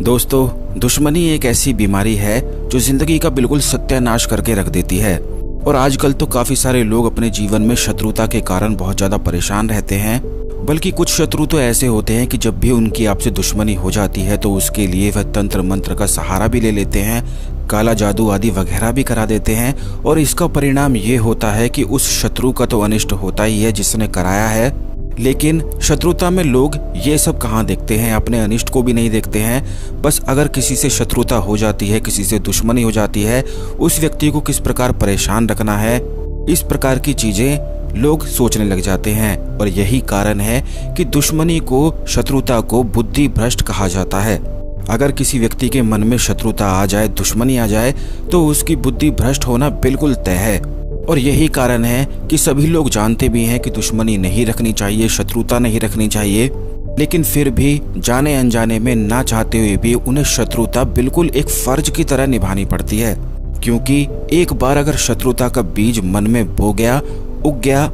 दोस्तों, दुश्मनी एक ऐसी बीमारी है जो जिंदगी का बिल्कुल सत्यानाश करके रख देती है। और आजकल तो काफी सारे लोग अपने जीवन में शत्रुता के कारण बहुत ज्यादा परेशान रहते हैं। बल्कि कुछ शत्रु तो ऐसे होते हैं कि जब भी उनकी आपसे दुश्मनी हो जाती है तो उसके लिए वह तंत्र मंत्र का सहारा भी ले लेते हैं, काला जादू आदि वगैरह भी करा देते हैं। और इसका परिणाम ये होता है कि उस शत्रु का तो अनिष्ट होता ही है जिसने कराया है। लेकिन शत्रुता में लोग ये सब कहाँ देखते हैं, अपने अनिष्ट को भी नहीं देखते हैं। बस अगर किसी से शत्रुता हो जाती है, किसी से दुश्मनी हो जाती है, उस व्यक्ति को किस प्रकार परेशान रखना है, इस प्रकार की चीजें लोग सोचने लग जाते हैं। और यही कारण है कि दुश्मनी को, शत्रुता को बुद्धि भ्रष्ट कहा जाता है। अगर किसी व्यक्ति के मन में शत्रुता आ जाए, दुश्मनी आ जाए, तो उसकी बुद्धि भ्रष्ट होना बिल्कुल तय है। और यही कारण है कि सभी लोग जानते भी हैं कि दुश्मनी नहीं रखनी चाहिए, शत्रुता नहीं रखनी चाहिए, लेकिन फिर भी जाने अनजाने में, ना चाहते हुए भी उन्हें शत्रुता बिल्कुल एक फर्ज की तरह निभानी पड़ती है। क्योंकि एक बार अगर शत्रुता का बीज मन में बो गया, उग गया,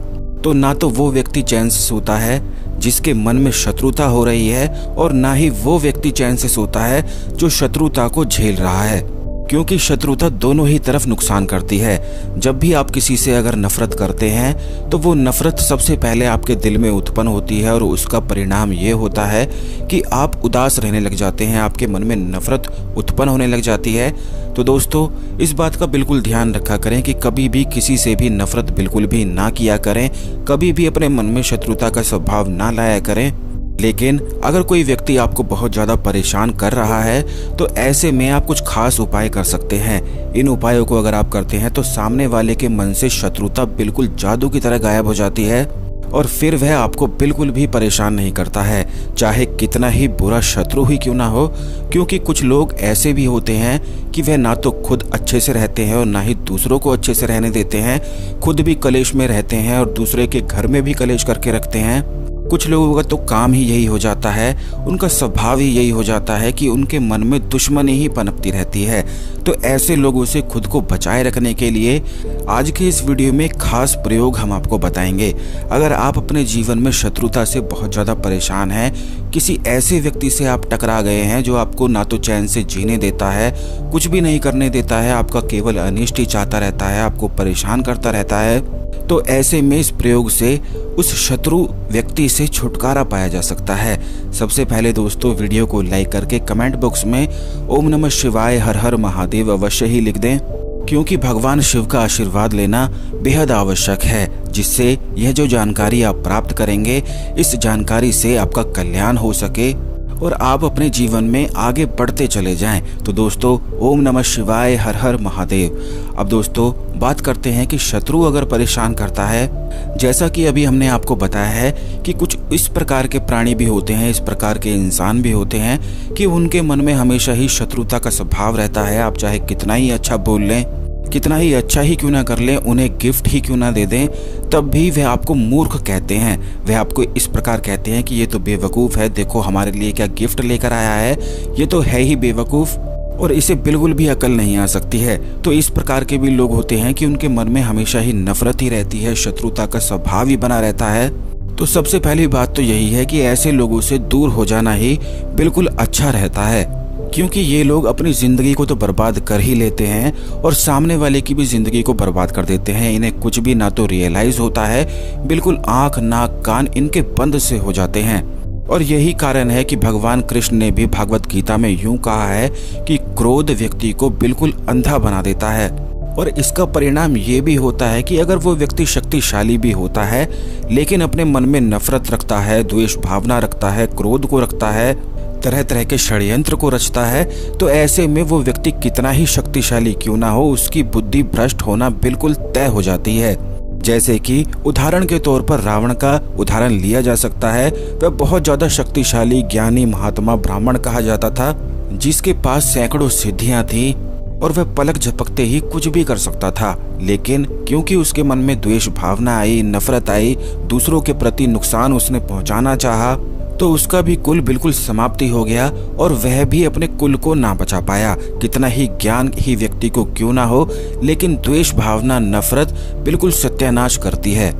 तो ना तो वो व्यक्ति चैन से सोता है जिसके मन में शत्रुता हो रही है, और ना ही वो व्यक्ति चैन से सोता है जो शत्रुता को झेल रहा है। क्योंकि शत्रुता दोनों ही तरफ नुकसान करती है। जब भी आप किसी से अगर नफरत करते हैं तो वो नफरत सबसे पहले आपके दिल में उत्पन्न होती है, और उसका परिणाम ये होता है कि आप उदास रहने लग जाते हैं, आपके मन में नफरत उत्पन्न होने लग जाती है। तो दोस्तों, इस बात का बिल्कुल ध्यान रखा करें कि कभी भी किसी से भी नफरत बिल्कुल भी ना किया करें, कभी भी अपने मन में शत्रुता का स्वभाव ना लाया करें। लेकिन अगर कोई व्यक्ति आपको बहुत ज़्यादा परेशान कर रहा है तो ऐसे में आप कुछ खास उपाय कर सकते हैं। इन उपायों को अगर आप करते हैं तो सामने वाले के मन से शत्रुता बिल्कुल जादू की तरह गायब हो जाती है, और फिर वह आपको बिल्कुल भी परेशान नहीं करता है, चाहे कितना ही बुरा शत्रु ही क्यों ना हो। क्योंकि कुछ लोग ऐसे भी होते हैं कि वह ना तो खुद अच्छे से रहते हैं और ना ही दूसरों को अच्छे से रहने देते हैं, खुद भी कलेश में रहते हैं और दूसरे के घर में भी कलेश करके रखते हैं। कुछ लोगों का तो काम ही यही हो जाता है, उनका स्वभाव ही यही हो जाता है कि उनके मन में दुश्मनी ही पनपती रहती है। तो ऐसे लोगों से खुद को बचाए रखने के लिए आज के इस वीडियो में खास प्रयोग हम आपको बताएंगे। अगर आप अपने जीवन में शत्रुता से बहुत ज़्यादा परेशान हैं, किसी ऐसे व्यक्ति से आप टकरा गए हैं जो आपको ना तो चैन से जीने देता है, कुछ भी नहीं करने देता है, आपका केवल अनिष्ट ही चाहता रहता है, आपको परेशान करता रहता है, तो ऐसे में इस प्रयोग से उस शत्रु व्यक्ति से छुटकारा पाया जा सकता है। सबसे पहले दोस्तों, वीडियो को लाइक करके कमेंट बॉक्स में ओम नमः शिवाय, हर हर महादेव अवश्य ही लिख दें। क्योंकि भगवान शिव का आशीर्वाद लेना बेहद आवश्यक है, जिससे यह जो जानकारी आप प्राप्त करेंगे, इस जानकारी से आपका कल्याण हो सके और आप अपने जीवन में आगे बढ़ते चले जाएं। तो दोस्तों, ओम नमः शिवाय, हर हर महादेव। अब दोस्तों, बात करते हैं कि शत्रु अगर परेशान करता है, जैसा कि अभी हमने आपको बताया है कि कुछ इस प्रकार के प्राणी भी होते हैं, इस प्रकार के इंसान भी होते हैं कि उनके मन में हमेशा ही शत्रुता का स्वभाव रहता है। आप चाहे कितना ही अच्छा बोल लें, कितना ही अच्छा ही क्यों ना कर लें, उन्हें गिफ्ट ही क्यों ना दे दें, तब भी वह आपको मूर्ख कहते हैं। वह आपको इस प्रकार कहते हैं कि ये तो बेवकूफ़ है, देखो हमारे लिए क्या गिफ्ट लेकर आया है, ये तो है ही बेवकूफ़ और इसे बिल्कुल भी अकल नहीं आ सकती है। तो इस प्रकार के भी लोग होते हैं कि उनके मन में हमेशा ही नफरत ही रहती है, शत्रुता का स्वभाव ही बना रहता है। तो सबसे पहली बात तो यही है कि ऐसे लोगों से दूर हो जाना ही बिल्कुल अच्छा रहता है। क्योंकि ये लोग अपनी जिंदगी को तो बर्बाद कर ही लेते हैं और सामने वाले की भी जिंदगी को बर्बाद कर देते हैं। इन्हें कुछ भी ना तो रियलाइज होता है, बिल्कुल आंख नाक कान इनके बंद से हो जाते हैं। और यही कारण है कि भगवान कृष्ण ने भी भागवत गीता में यूं कहा है कि क्रोध व्यक्ति को बिल्कुल अंधा बना देता है। और इसका परिणाम ये भी होता है कि अगर वो व्यक्ति शक्तिशाली भी होता है लेकिन अपने मन में नफरत रखता है, द्वेष भावना रखता है, क्रोध को रखता है, तरह तरह के षड्यंत्र को रचता है, तो ऐसे में वो व्यक्ति कितना ही शक्तिशाली क्यों ना हो, उसकी बुद्धि भ्रष्ट होना बिल्कुल तय हो जाती है। जैसे कि उदाहरण के तौर पर रावण का उदाहरण लिया जा सकता है। वह बहुत ज्यादा शक्तिशाली, ज्ञानी, महात्मा, ब्राह्मण कहा जाता था, जिसके पास सैकड़ों सिद्धियां थी और वह पलक झपकते ही कुछ भी कर सकता था। लेकिन क्योंकि उसके मन में द्वेष भावना आई, नफरत आई, दूसरों के प्रति नुकसान उसने पहुंचाना चाहा, तो उसका भी कुल बिल्कुल समाप्ति हो गया और वह भी अपने कुल को ना बचा पाया। कितना ही ज्ञान ही व्यक्ति को क्यों ना हो, लेकिन द्वेष भावना, नफरत बिल्कुल सत्यानाश करती है।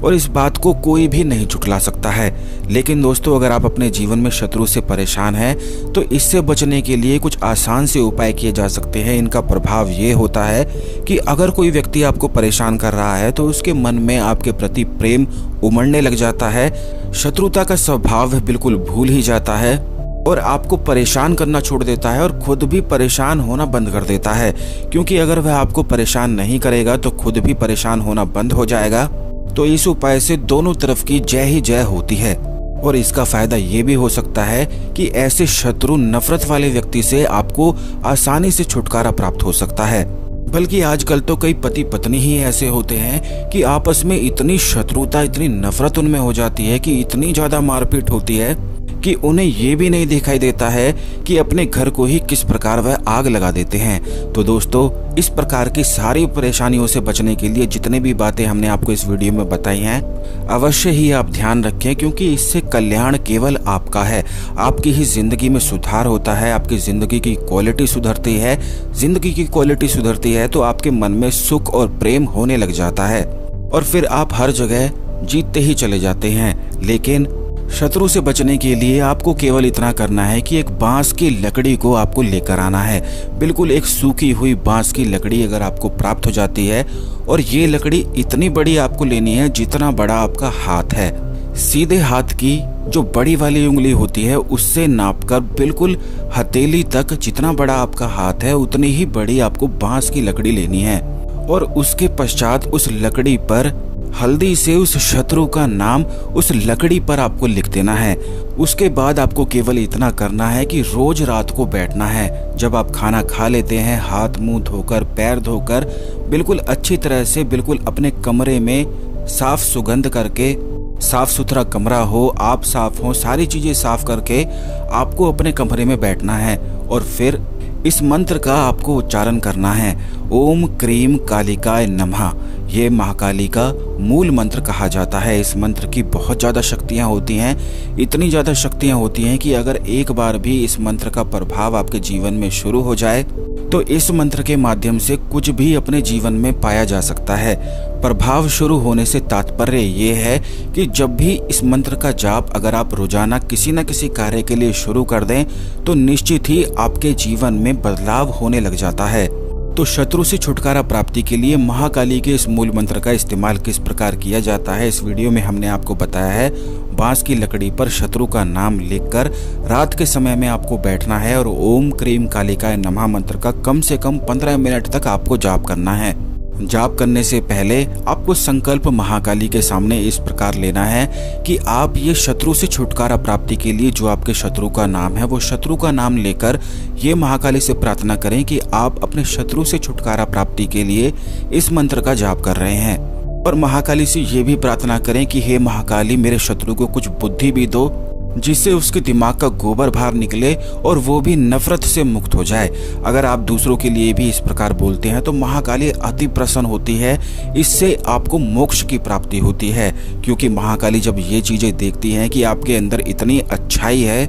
और इस बात को कोई भी नहीं झुठला सकता है। लेकिन दोस्तों, अगर आप अपने जीवन में शत्रु से परेशान हैं तो इससे बचने के लिए कुछ आसान से उपाय किए जा सकते हैं। इनका प्रभाव ये होता है कि अगर कोई व्यक्ति आपको परेशान कर रहा है तो उसके मन में आपके प्रति प्रेम उमड़ने लग जाता है, शत्रुता का स्वभाव बिल्कुल भूल ही जाता है और आपको परेशान करना छोड़ देता है और खुद भी परेशान होना बंद कर देता है। क्योंकि अगर वह आपको परेशान नहीं करेगा तो खुद भी परेशान होना बंद हो जाएगा। तो इस उपाय से दोनों तरफ की जय ही जय होती है। और इसका फायदा ये भी हो सकता है कि ऐसे शत्रु नफरत वाले व्यक्ति से आपको आसानी से छुटकारा प्राप्त हो सकता है। बल्कि आजकल तो कई पति पत्नी ही ऐसे होते हैं कि आपस में इतनी शत्रुता, इतनी नफरत उनमें हो जाती है कि इतनी ज्यादा मारपीट होती है कि उन्हें ये भी नहीं दिखाई देता है कि अपने घर को ही किस प्रकार वह आग लगा देते हैं। तो दोस्तों, इस प्रकार की सारी परेशानियों से बचने के लिए जितने भी बातें हमने आपको इस वीडियो में बताई हैं, अवश्य ही आप ध्यान रखें, क्योंकि इससे कल्याण केवल आपका है। आपकी ही जिंदगी में सुधार होता है, आपकी जिंदगी की क्वालिटी सुधरती है। जिंदगी की क्वालिटी सुधरती है तो आपके मन में सुख और प्रेम होने लग जाता है और फिर आप हर जगह जीतते ही चले जाते हैं। लेकिन शत्रु से बचने के लिए आपको केवल इतना करना है कि एक बांस की लकड़ी को आपको लेकर आना है। बिल्कुल एक सूखी हुई बांस की लकड़ी अगर आपको प्राप्त हो जाती है, और ये लकड़ी इतनी बड़ी आपको लेनी है जितना बड़ा आपका हाथ है। सीधे हाथ की जो बड़ी वाली उंगली होती है उससे नापकर बिल्कुल हथेली तक जितना बड़ा आपका हाथ है उतनी ही बड़ी आपको बांस की लकड़ी लेनी है। और उसके पश्चात उस लकड़ी पर हल्दी से उस शत्रु का नाम उस लकड़ी पर आपको लिख देना है। उसके बाद आपको केवल इतना करना है कि रोज रात को बैठना है। जब आप खाना खा लेते हैं, हाथ मुंह धोकर, पैर धोकर, बिल्कुल अच्छी तरह से बिल्कुल अपने कमरे में साफ सुगंध करके, साफ सुथरा कमरा हो, आप साफ हो, सारी चीजें साफ करके आपको अपने कमरे में बैठना है। और फिर इस मंत्र का आपको उच्चारण करना है, ओम क्रीम कालिकाय नमः। ये महाकाली का मूल मंत्र कहा जाता है। इस मंत्र की बहुत ज़्यादा शक्तियाँ होती हैं, इतनी ज़्यादा शक्तियाँ होती हैं कि अगर एक बार भी इस मंत्र का प्रभाव आपके जीवन में शुरू हो जाए तो इस मंत्र के माध्यम से कुछ भी अपने जीवन में पाया जा सकता है। प्रभाव शुरू होने से तात्पर्य ये है कि जब भी इस मंत्र का जाप अगर आप रोजाना किसी न किसी कार्य के लिए शुरू कर दें तो निश्चित ही आपके जीवन में बदलाव होने लग जाता है। तो शत्रु से छुटकारा प्राप्ति के लिए महाकाली के इस मूल मंत्र का इस्तेमाल किस प्रकार किया जाता है, इस वीडियो में हमने आपको बताया है। बांस की लकड़ी पर शत्रु का नाम लिखकर रात के समय में आपको बैठना है और ओम क्रीम कालिकाय नमः मंत्र का कम से कम 15 मिनट तक आपको जाप करना है। जाप करने से पहले आपको संकल्प महाकाली के सामने इस प्रकार लेना है कि आप ये शत्रु से छुटकारा प्राप्ति के लिए जो आपके शत्रु का नाम है वो शत्रु का नाम लेकर ये महाकाली से प्रार्थना करें कि आप अपने शत्रु से छुटकारा प्राप्ति के लिए इस मंत्र का जाप कर रहे हैं। और महाकाली से ये भी प्रार्थना करें कि हे महाकाली, मेरे शत्रु को कुछ बुद्धि भी दो जिससे उसके दिमाग का गोबर बाहर निकले और वो भी नफरत से मुक्त हो जाए। अगर आप दूसरों के लिए भी इस प्रकार बोलते हैं तो महाकाली अति प्रसन्न होती है। इससे आपको मोक्ष की प्राप्ति होती है, क्योंकि महाकाली जब ये चीजें देखती हैं कि आपके अंदर इतनी अच्छाई है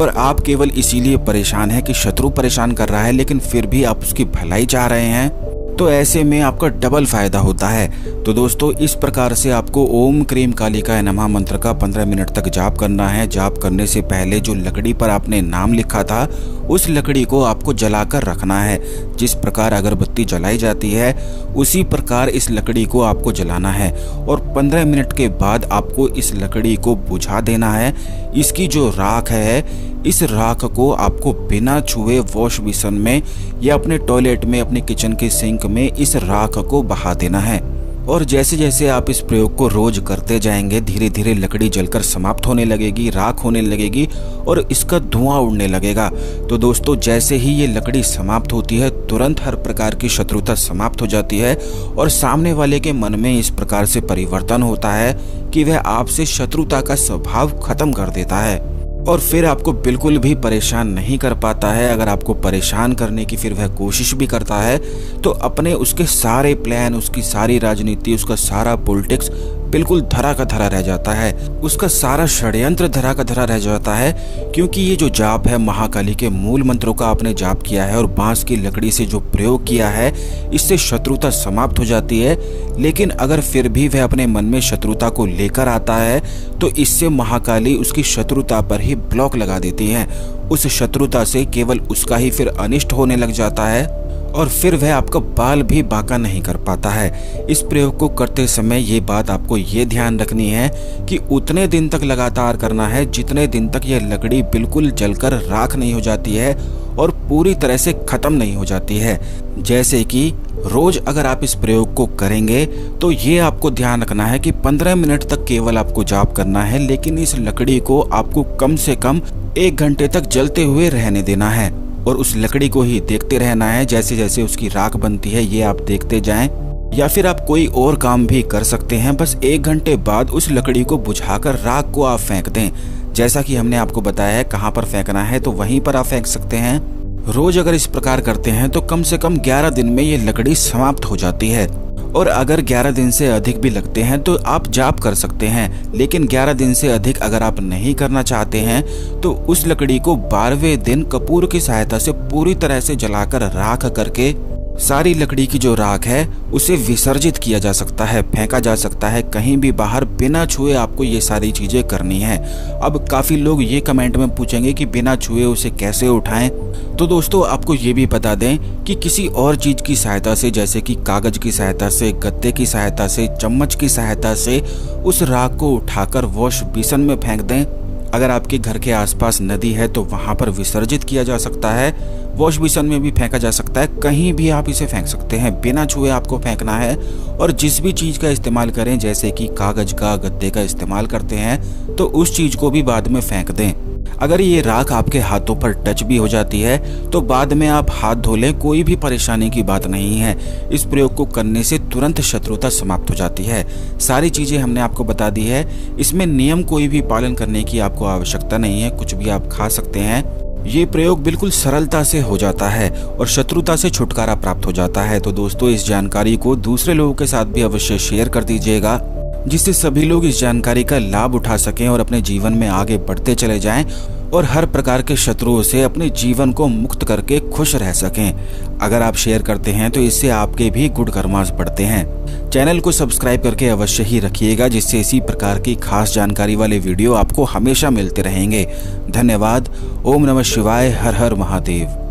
और आप केवल इसीलिए परेशान हैं कि शत्रु परेशान कर रहा है लेकिन फिर भी आप उसकी भलाई चाह रहे हैं, तो ऐसे में आपका डबल फायदा होता है। तो दोस्तों, इस प्रकार से आपको ओम क्रीम कालिकाय नमः मंत्र का 15 मिनट तक जाप करना है। जाप करने से पहले जो लकड़ी पर आपने नाम लिखा था उस लकड़ी को आपको जलाकर रखना है। जिस प्रकार अगरबत्ती जलाई जाती है उसी प्रकार इस लकड़ी को आपको जलाना है और 15 मिनट के बाद आपको इस लकड़ी को बुझा देना है। इसकी जो राख है, इस राख को आपको बिना छुए वॉश बेसिन में या अपने टॉयलेट में, अपने किचन के सिंक में इस राख को बहा देना है। और जैसे जैसे आप इस प्रयोग को रोज करते जाएंगे धीरे धीरे लकड़ी जलकर समाप्त होने लगेगी, राख होने लगेगी और इसका धुआं उड़ने लगेगा। तो दोस्तों, जैसे ही ये लकड़ी समाप्त होती है तुरंत हर प्रकार की शत्रुता समाप्त हो जाती है और सामने वाले के मन में इस प्रकार से परिवर्तन होता है कि वह आपसे शत्रुता का स्वभाव खत्म कर देता है और फिर आपको बिल्कुल भी परेशान नहीं कर पाता है। अगर आपको परेशान करने की फिर वह कोशिश भी करता है तो अपने उसके सारे प्लान, उसकी सारी राजनीति, उसका सारा पॉलिटिक्स बिल्कुल धरा का धरा रह जाता है। उसका सारा षड्यंत्र धरा का धरा रह जाता है, क्योंकि ये जो जाप है महाकाली के मूल मंत्रों का आपने जाप किया है और बांस की लकड़ी से जो प्रयोग किया है, इससे शत्रुता समाप्त हो जाती है। लेकिन अगर फिर भी वह अपने मन में शत्रुता को लेकर आता है तो इससे महाकाली उसकी शत्रुता पर ही ब्लॉक लगा देती है। उस शत्रुता से केवल उसका ही फिर अनिष्ट होने लग जाता है और फिर वह आपका बाल भी बांका नहीं कर पाता है। इस प्रयोग को करते समय ये बात आपको ये ध्यान रखनी है कि उतने दिन तक लगातार करना है जितने दिन तक यह लकड़ी बिल्कुल जलकर राख नहीं हो जाती है और पूरी तरह से खत्म नहीं हो जाती है। जैसे कि रोज अगर आप इस प्रयोग को करेंगे तो ये आपको ध्यान रखना है कि 15 मिनट तक केवल आपको जाप करना है, लेकिन इस लकड़ी को आपको कम से कम 1 घंटे तक जलते हुए रहने देना है और उस लकड़ी को ही देखते रहना है। जैसे जैसे उसकी राख बनती है ये आप देखते जाएं, या फिर आप कोई और काम भी कर सकते हैं। बस 1 घंटे बाद उस लकड़ी को बुझाकर राख को आप फेंक दें। जैसा कि हमने आपको बताया है कहाँ पर फेंकना है, तो वहीं पर आप फेंक सकते हैं। रोज अगर इस प्रकार करते हैं तो कम से कम 11 दिन में ये लकड़ी समाप्त हो जाती है। और अगर 11 दिन से अधिक भी लगते हैं तो आप जाप कर सकते हैं, लेकिन 11 दिन से अधिक अगर आप नहीं करना चाहते हैं तो उस लकड़ी को 12वें दिन कपूर की सहायता से पूरी तरह से जलाकर राख करके सारी लकड़ी की जो राख है उसे विसर्जित किया जा सकता है, फेंका जा सकता है कहीं भी बाहर बिना छुए। आपको ये सारी चीजें करनी है। अब काफी लोग ये कमेंट में पूछेंगे कि बिना छुए उसे कैसे उठाएं, तो दोस्तों आपको ये भी बता दें कि किसी और चीज की सहायता से, जैसे कि कागज की सहायता से, गत्ते की सहायता से, चम्मच की सहायता से उस राख को उठाकर वॉश बेसिन में फेंक दें। अगर आपके घर के आसपास नदी है तो वहां पर विसर्जित किया जा सकता है, वॉश बेसिन में भी फेंका जा सकता है, कहीं भी आप इसे फेंक सकते हैं। बिना छुए आपको फेंकना है और जिस भी चीज का इस्तेमाल करें, जैसे कि कागज का, गत्ते का इस्तेमाल करते हैं, तो उस चीज को भी बाद में फेंक दें। अगर ये राख आपके हाथों पर टच भी हो जाती है तो बाद में आप हाथ धो लें, कोई भी परेशानी की बात नहीं है। इस प्रयोग को करने से तुरंत शत्रुता समाप्त हो जाती है। सारी चीजें हमने आपको बता दी है, इसमें नियम कोई भी पालन करने की आपको आवश्यकता नहीं है, कुछ भी आप खा सकते हैं। ये प्रयोग बिल्कुल सरलता से हो जाता है और शत्रुता से छुटकारा प्राप्त हो जाता है। तो दोस्तों इस जानकारी को दूसरे लोगों के साथ भी अवश्य शेयर कर दीजिएगा, जिससे सभी लोग इस जानकारी का लाभ उठा सकें और अपने जीवन में आगे बढ़ते चले जाएं और हर प्रकार के शत्रुओं से अपने जीवन को मुक्त करके खुश रह सकें। अगर आप शेयर करते हैं तो इससे आपके भी गुड कर्मास बढ़ते हैं। चैनल को सब्सक्राइब करके अवश्य ही रखिएगा, जिससे इसी प्रकार की खास जानकारी वाले वीडियो आपको हमेशा मिलते रहेंगे। धन्यवाद। ओम नमः शिवाय। हर हर महादेव।